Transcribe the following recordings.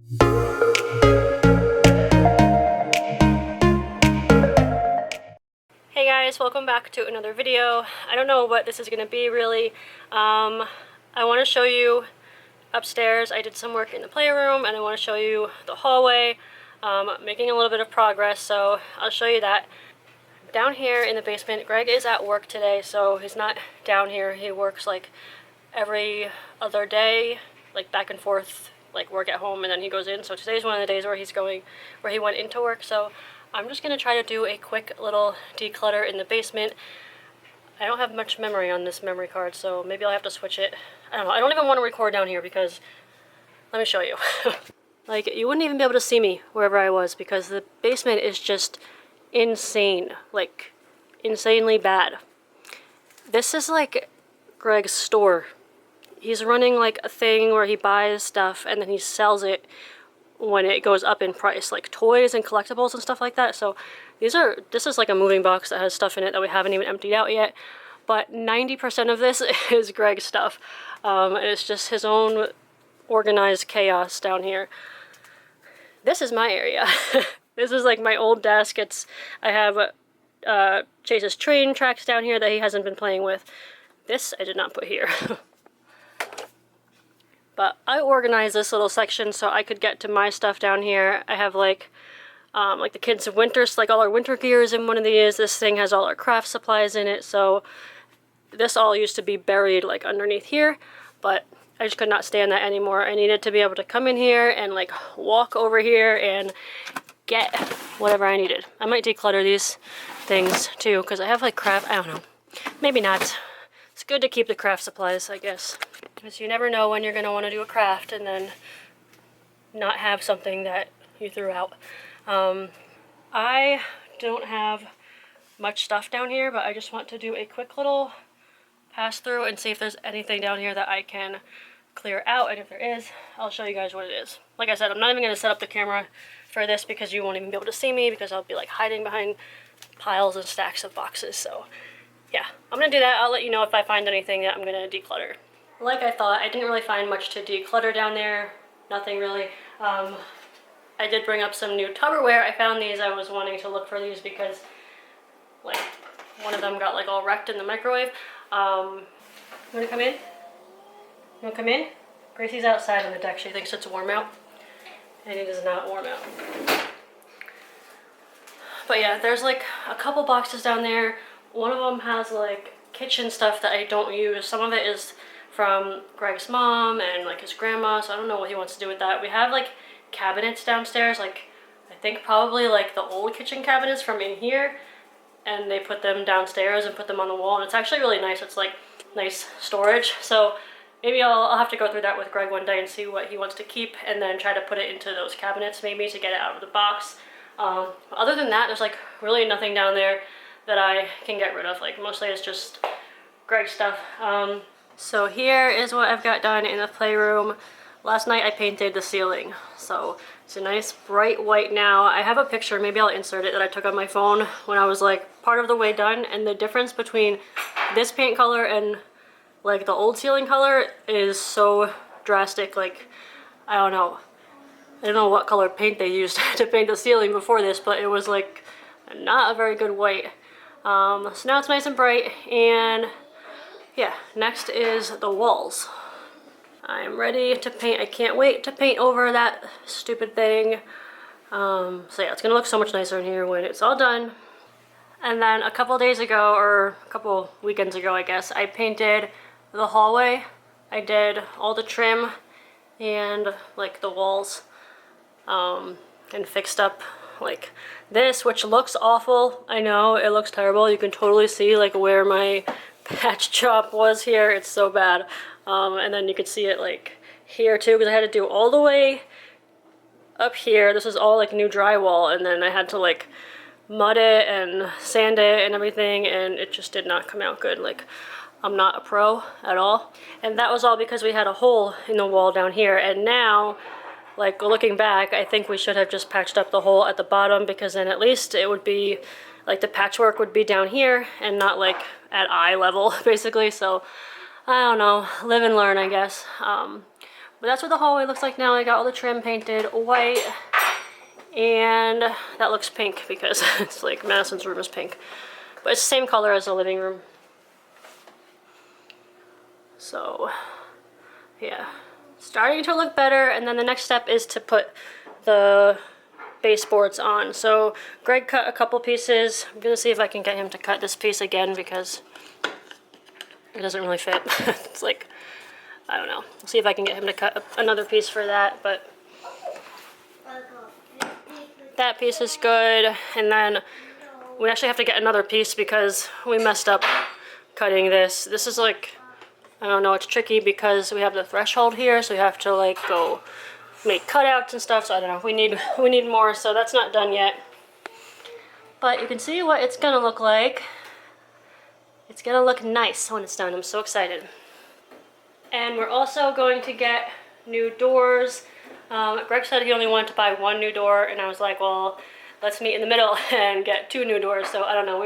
Hey guys, welcome back to another video. I don't know what this is going to be really. I want to show you upstairs. I did some work in the playroom and I want to show you the hallway. Making a little bit of progress, so I'll show you that. Down here in the basement, Greg is at work today, so he's not down here. He works like every other day, like back and forth, like work at home and then he goes in. So today's one of the days where he went into work. So I'm just gonna try to do a quick little declutter in the basement. I don't have much memory on this memory card, so maybe I'll have to switch it. I don't know. I don't even want to record down here because, let me show you. Like, you wouldn't even be able to see me wherever I was because the basement is just insane, like insanely bad. This is like Greg's store. He's running like a thing where he buys stuff and then he sells it when it goes up in price, like toys and collectibles and stuff like that. So this is like a moving box that has stuff in it that we haven't even emptied out yet, but 90% of this is Greg's stuff. It's just his own organized chaos down here. This is my area. This is like my old desk. I have Chase's train tracks down here that he hasn't been playing with. This I did not put here. But I organized this little section so I could get to my stuff down here. I have like the kids' winter, like all our winter gear is in one of these. This thing has all our craft supplies in it. So this all used to be buried like underneath here, but I just could not stand that anymore. I needed to be able to come in here and like walk over here and get whatever I needed. I might declutter these things too because I have like craft, I don't know, maybe not. It's good to keep the craft supplies, I guess, because you never know when you're going to want to do a craft and then not have something that you threw out. I don't have much stuff down here, but I just want to do a quick little pass through and see if there's anything down here that I can clear out, and if there is, I'll show you guys what it is. Like I said, I'm not even going to set up the camera for this because you won't even be able to see me because I'll be like hiding behind piles and stacks of boxes. So yeah, I'm going to do that. I'll let you know if I find anything that I'm going to declutter. Like I thought, I didn't really find much to declutter down there. Nothing really. I did bring up some new Tupperware. I found these. I was wanting to look for these because like one of them got like all wrecked in the microwave. You want to come in? You want to come in? Gracie's outside on the deck. She thinks it's warm out. And it is not warm out. But yeah, there's like a couple boxes down there. One of them has like kitchen stuff that I don't use. Some of it is from Greg's mom and like his grandma, so I don't know what he wants to do with that. We have like cabinets downstairs, like I think probably like the old kitchen cabinets from in here, and they put them downstairs and put them on the wall, and it's actually really nice. It's like nice storage. So maybe I'll have to go through that with Greg one day and see what he wants to keep and then try to put it into those cabinets maybe to get it out of the box. Other than that, there's like really nothing down there that I can get rid of. Like mostly it's just Greg stuff. So here is what I've got done in the playroom. Last night I painted the ceiling, so it's a nice bright white now. I have a picture, maybe I'll insert it, that I took on my phone when I was like part of the way done, and the difference between this paint color and like the old ceiling color is so drastic. Like I don't know what color paint they used to paint the ceiling before this, but it was like not a very good white. So now it's nice and bright, and yeah, next is the walls. I'm ready to paint. I can't wait to paint over that stupid thing. So yeah, it's gonna look so much nicer in here when it's all done. And then a couple days ago, or a couple weekends ago I guess, I painted the hallway. I did all the trim and like the walls, and fixed up like this, which looks awful. I know, it looks terrible. You can totally see like where my patch job was here. It's so bad. And then you could see it like here too, because I had to do all the way up here. This is all like new drywall, and then I had to like mud it and sand it and everything, and it just did not come out good. Like, I'm not a pro at all. And that was all because we had a hole in the wall down here, and now like looking back, I think we should have just patched up the hole at the bottom, because then at least it would be like the patchwork would be down here and not like at eye level basically. So I don't know, live and learn, I guess. But that's what the hallway looks like now. I got all the trim painted white, and that looks pink because it's like Madison's room is pink. But it's the same color as the living room. So, yeah. Starting to look better, and then the next step is to put the baseboards on. So Greg cut a couple pieces. I'm gonna see if I can get him to cut this piece again because it doesn't really fit. It's like, I don't know. We'll see if I can get him to cut another piece for that, but that piece is good. And then we actually have to get another piece because we messed up cutting this. This is like, I don't know, it's tricky because we have the threshold here, so we have to like go make cutouts and stuff, so I don't know, we need more, so that's not done yet. But you can see what it's gonna look like. It's gonna look nice when it's done. I'm so excited. And we're also going to get new doors. Greg said he only wanted to buy one new door, and I was like, well, let's meet in the middle and get 2 new doors. So I don't know,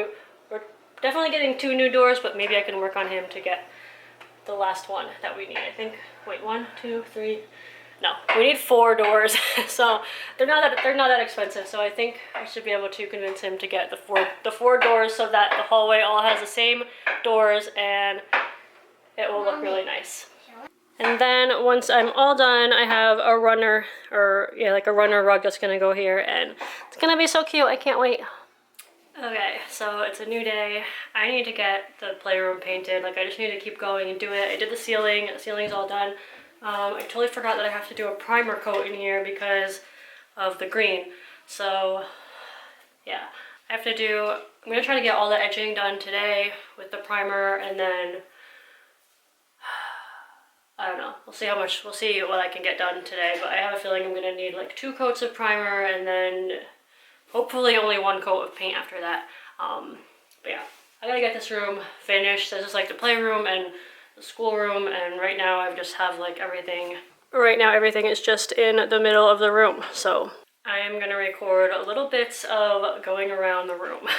we're definitely getting 2 new doors, but maybe I can work on him to get the last one that we need. I think, wait, 1, 2, 3, no, we need 4 doors. So they're not that expensive. So I think I should be able to convince him to get the four doors so that the hallway all has the same doors and it will look really nice. And then once I'm all done, I have a runner, or yeah, like a runner rug that's gonna go here, and it's gonna be so cute. I can't wait. Okay, so it's a new day. I need to get the playroom painted. Like, I just need to keep going and do it. I did the ceiling. The ceiling's all done. I totally forgot that I have to do a primer coat in here because of the green. So, yeah. I have to do... I'm going to try to get all the edging done today with the primer, and then... I don't know. We'll see what I can get done today, but I have a feeling I'm going to need like 2 coats of primer and then... hopefully only 1 coat of paint after that. But yeah, I gotta get this room finished. This is like the playroom and the schoolroom, and right now I just have like everything. Right now everything is just in the middle of the room. So I am gonna record little bits of going around the room.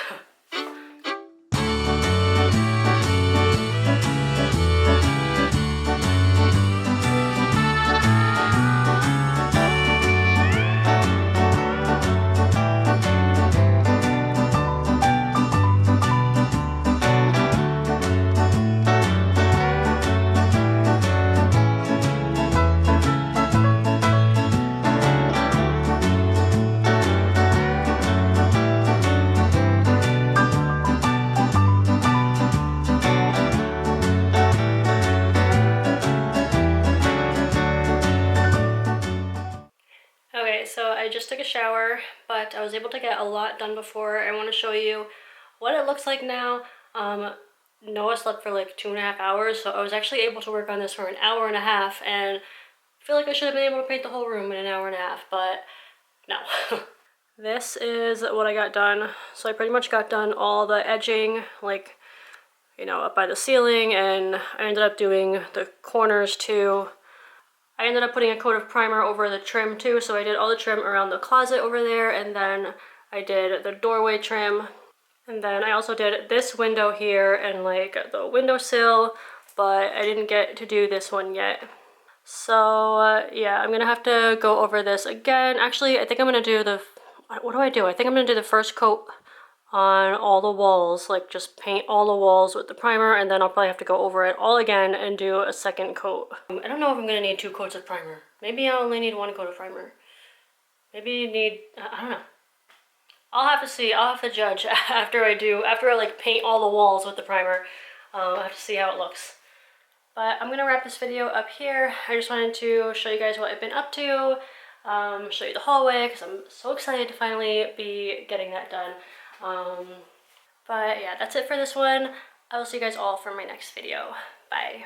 Okay, so I just took a shower, but I was able to get a lot done before. I want to show you what it looks like now. Noah slept for like 2.5 hours, so I was actually able to work on this for an hour and a half, and I feel like I should have been able to paint the whole room in an hour and a half, but no. This is what I got done. So I pretty much got done all the edging, like, you know, up by the ceiling, and I ended up doing the corners too. I ended up putting a coat of primer over the trim too, so I did all the trim around the closet over there, and then I did the doorway trim, and then I also did this window here and like the windowsill, but I didn't get to do this one yet. So yeah, I'm gonna have to go over this again. Actually, I think I'm gonna do the, what do? I think I'm gonna do the first coat on all the walls, like just paint all the walls with the primer, and then I'll probably have to go over it all again and do a second coat. I don't know if I'm gonna need 2 coats of primer. Maybe I only need 1 coat of primer. Maybe you need, I don't know. I'll have to see, I'll have to judge after I like paint all the walls with the primer. I'll have to see how it looks. But I'm gonna wrap this video up here. I just wanted to show you guys what I've been up to, show you the hallway, because I'm so excited to finally be getting that done. But yeah, that's it for this one. I will see you guys all for my next video. Bye.